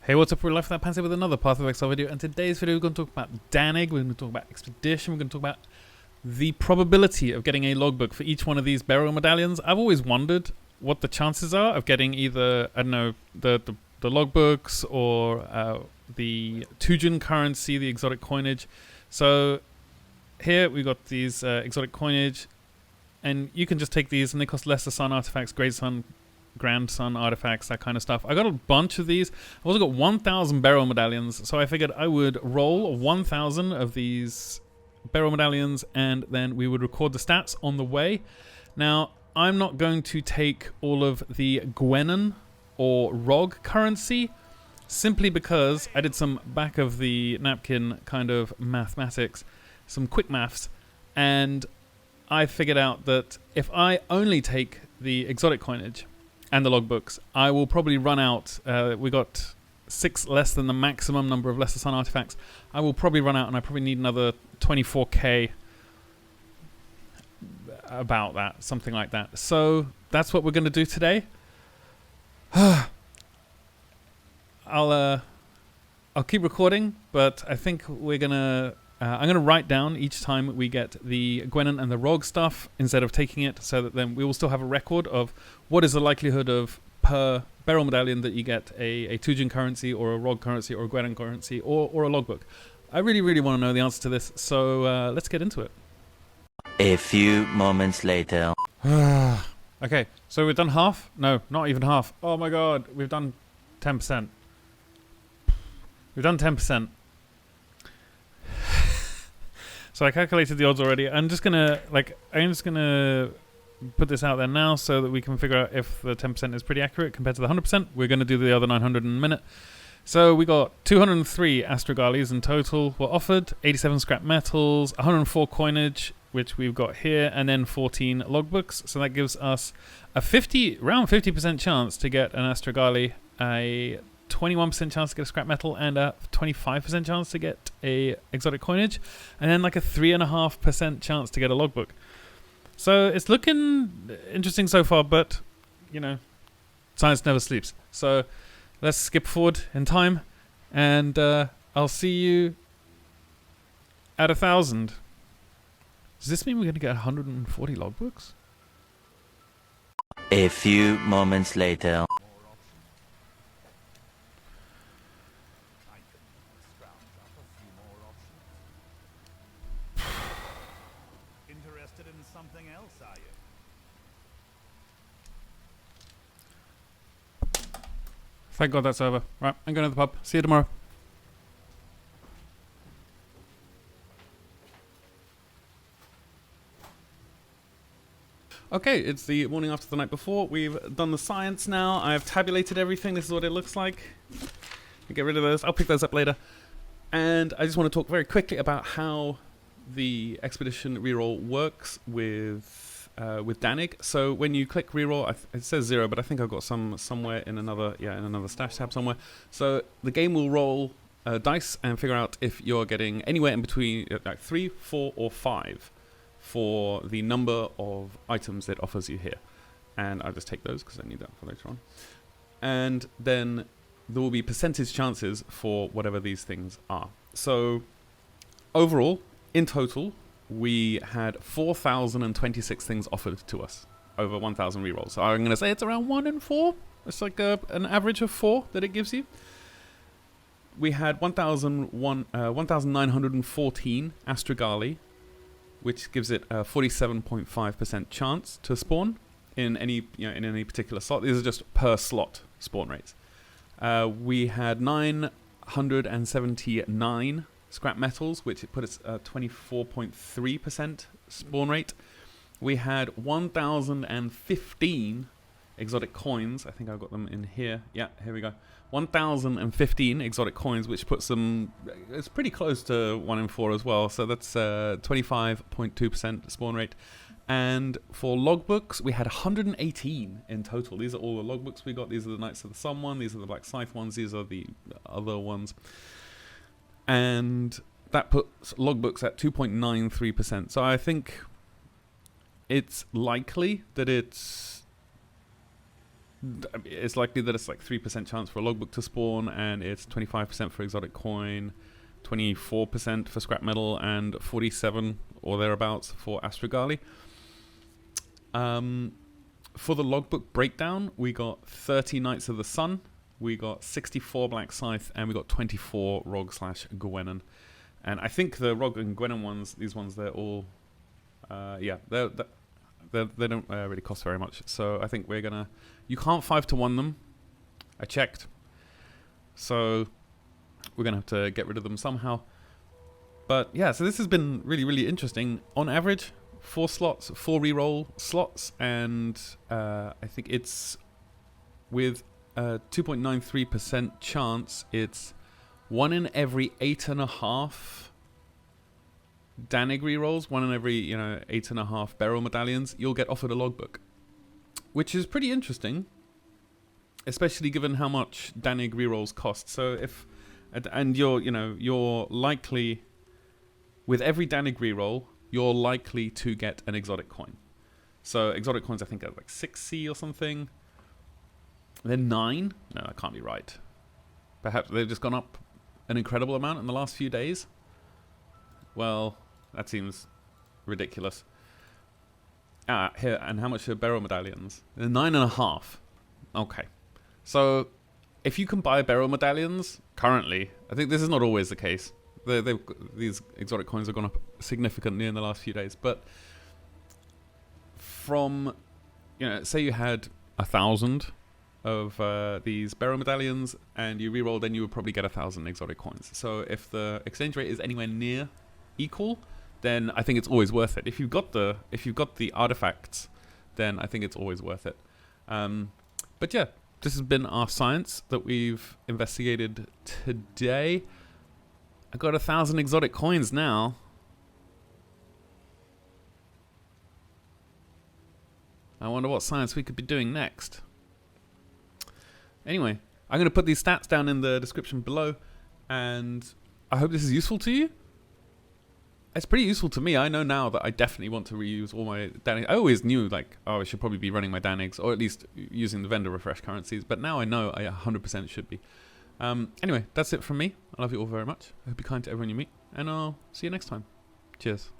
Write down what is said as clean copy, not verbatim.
Hey, what's up? We're Life Without Pants here with another Path of Exile video, and today's video we're going to talk about Dannig, we're going to talk about Expedition, we're going to talk about the probability of getting a logbook for each one of these burial medallions. I've always wondered what the chances are of getting either, I don't know, the logbooks or the Tujin currency, the exotic coinage. So here we've got these exotic coinage, and you can just take these and they cost Lesser Sun artifacts, Great Sun, Grand Sun artifacts, that kind of stuff. I got a bunch of these. I've also got 1,000 burial medallions, so I figured I would roll 1,000 of these burial medallions and then we would record the stats on the way. Now, I'm not going to take all of the Gwenon or ROG currency simply because I did some back of the napkin kind of mathematics, some quick maths, and I figured out that if I only take the exotic coinage and the logbooks, I will probably run out. We got 6 less than the maximum number of Lesser Sun artifacts. I will probably run out, and I probably need another 24k. About that, something like that. So that's what we're going to do today. I'll keep recording, but I think we're gonna. I'm gonna write down each time we get the Gwenon and the ROG stuff instead of taking it, so that then we will still have a record of what is the likelihood of per burial medallion that you get a Tujin currency or a ROG currency or a Gwenon currency or a logbook. I really, really want to know the answer to this, so let's get into it. A few moments later. Okay, so we've done half. No, not even half. Oh my god, we've done 10%. We've done 10%. So I calculated the odds already. I'm just gonna put this out there now so that we can figure out if the 10% is pretty accurate compared to the 100%. We're gonna do the other 900 in a minute. So we got 203 Astragalis in total were offered, 87 scrap metals, 104 coinage, which we've got here, and then 14 logbooks. So that gives us a around 50% chance to get an Astragali, a 21% chance to get a scrap metal, and a 25% chance to get a exotic coinage, and then like a 3.5% chance to get a logbook. So it's looking interesting so far, but you know, science never sleeps. So let's skip forward in time, and I'll see you at 1,000. Does this mean we're going to get 140 logbooks? A few moments later. Interested in something else, are you? Thank God that's over. Right, I'm going to the pub. See you tomorrow. Okay, it's the morning after the night before. We've done the science now. I've tabulated everything. This is what it looks like. I'll get rid of those. I'll pick those up later. And I just want to talk very quickly about how the Expedition reroll works with Dannig. So when you click reroll, it says 0, but I think I've got somewhere in another stash tab somewhere. So the game will roll dice and figure out if you're getting anywhere in between like 3, 4, or 5 for the number of items it offers you here. And I'll just take those because I need that for later on. And then there will be percentage chances for whatever these things are. So overall, in total, we had 4,026 things offered to us over 1,000 rerolls. So I'm going to say it's around 1 in 4. It's like an average of 4 that it gives you. We had 1,914 Astragali, which gives it a 47.5% chance to spawn in any particular slot. These are just per slot spawn rates. We had 979 scrap metals, which put us at 24.3% spawn rate. We had 1,015 exotic coins. I think I've got them in here. Yeah, here we go. 1,015 exotic coins, which puts them, it's pretty close to 1 in 4 as well. So that's 25.2% spawn rate. And for logbooks, we had 118 in total. These are all the logbooks we got. These are the Knights of the Sun one. These are the Black Scythe ones. These are the other ones. And that puts logbooks at 2.93%. So I think it's likely that it's it's likely that it's like 3% chance for a logbook to spawn, and it's 25% for exotic coin, 24% for scrap metal, and 47 or thereabouts for Astragali. For the logbook breakdown, we got 30 Knights of the Sun, we got 64 Black Scythe, and we got 24 Rogue/Gwenon. And I think the Rogue and Gwenon ones, these ones, they're all, yeah, they don't really cost very much. So I think we're gonna, you can't 5-to-1 them. I checked. So we're gonna have to get rid of them somehow. But yeah, so this has been really, really interesting. On average, 4 slots, 4 reroll slots, and I think it's with a 2.93% chance, it's 1 in every 8.5 Dannig rerolls, 1 in every 8.5 Burial Medallions, you'll get offered a logbook, which is pretty interesting, especially given how much Dannig rerolls cost. So if and you're likely, with every Dannig reroll, you're likely to get an exotic coin. So exotic coins, I think, are like 6C or something. They're 9. No, that can't be right. Perhaps they've just gone up an incredible amount in the last few days. Well, that seems ridiculous. Here, and how much are Burial Medallions? They're 9.5. Okay. So if you can buy Burial Medallions currently, I think this is not always the case. These exotic coins have gone up significantly in the last few days, but from, say you had 1,000 of these Burial Medallions and you reroll, then you would probably get 1,000 exotic coins. So if the exchange rate is anywhere near equal, then I think it's always worth it. If you've got the artifacts, then I think it's always worth it. But yeah, this has been our science that we've investigated today. I got 1,000 exotic coins now. I wonder what science we could be doing next. Anyway, I'm going to put these stats down in the description below, and I hope this is useful to you. It's pretty useful to me. I know now that I definitely want to reuse all my Dannigs. I always knew, like, I should probably be running my Dannigs, or at least using the vendor refresh currencies, but now I know I 100% should be. Anyway, that's it from me. I love you all very much. I hope you're kind to everyone you meet, and I'll see you next time. Cheers.